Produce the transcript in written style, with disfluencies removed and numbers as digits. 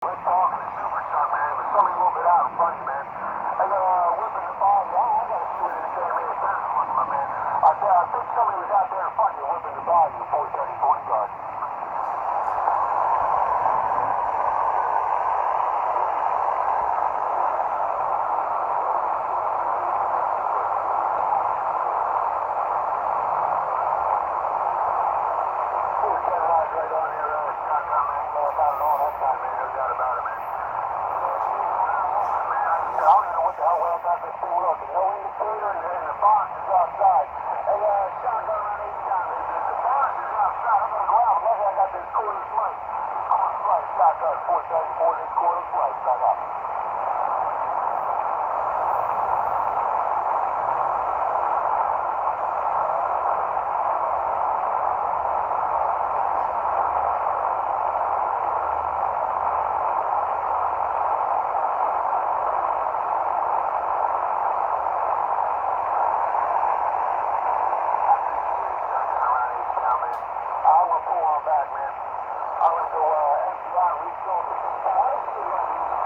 Let's talk to the super truck, man. There's something a little bit out in front of you, man. I got a whipping the body. I got to see what it's going to be. My man. I think somebody was out there in front of you whipping the body before he got his 40 yard. Right on here, shotgun, man. You know about it all that time, man. No doubt about it, man. I don't even know what the hell I got this thing working. No indicator, and the box is outside. Hey, shotgun around 80 down. The box is outside. I'm going to go out. Luckily, I got this cordless light. Cordless light, shotgun, 474, this cordless light. Back up. I'm going to pull on back, man. I'm going to go empty out, refill the thing. I don't see what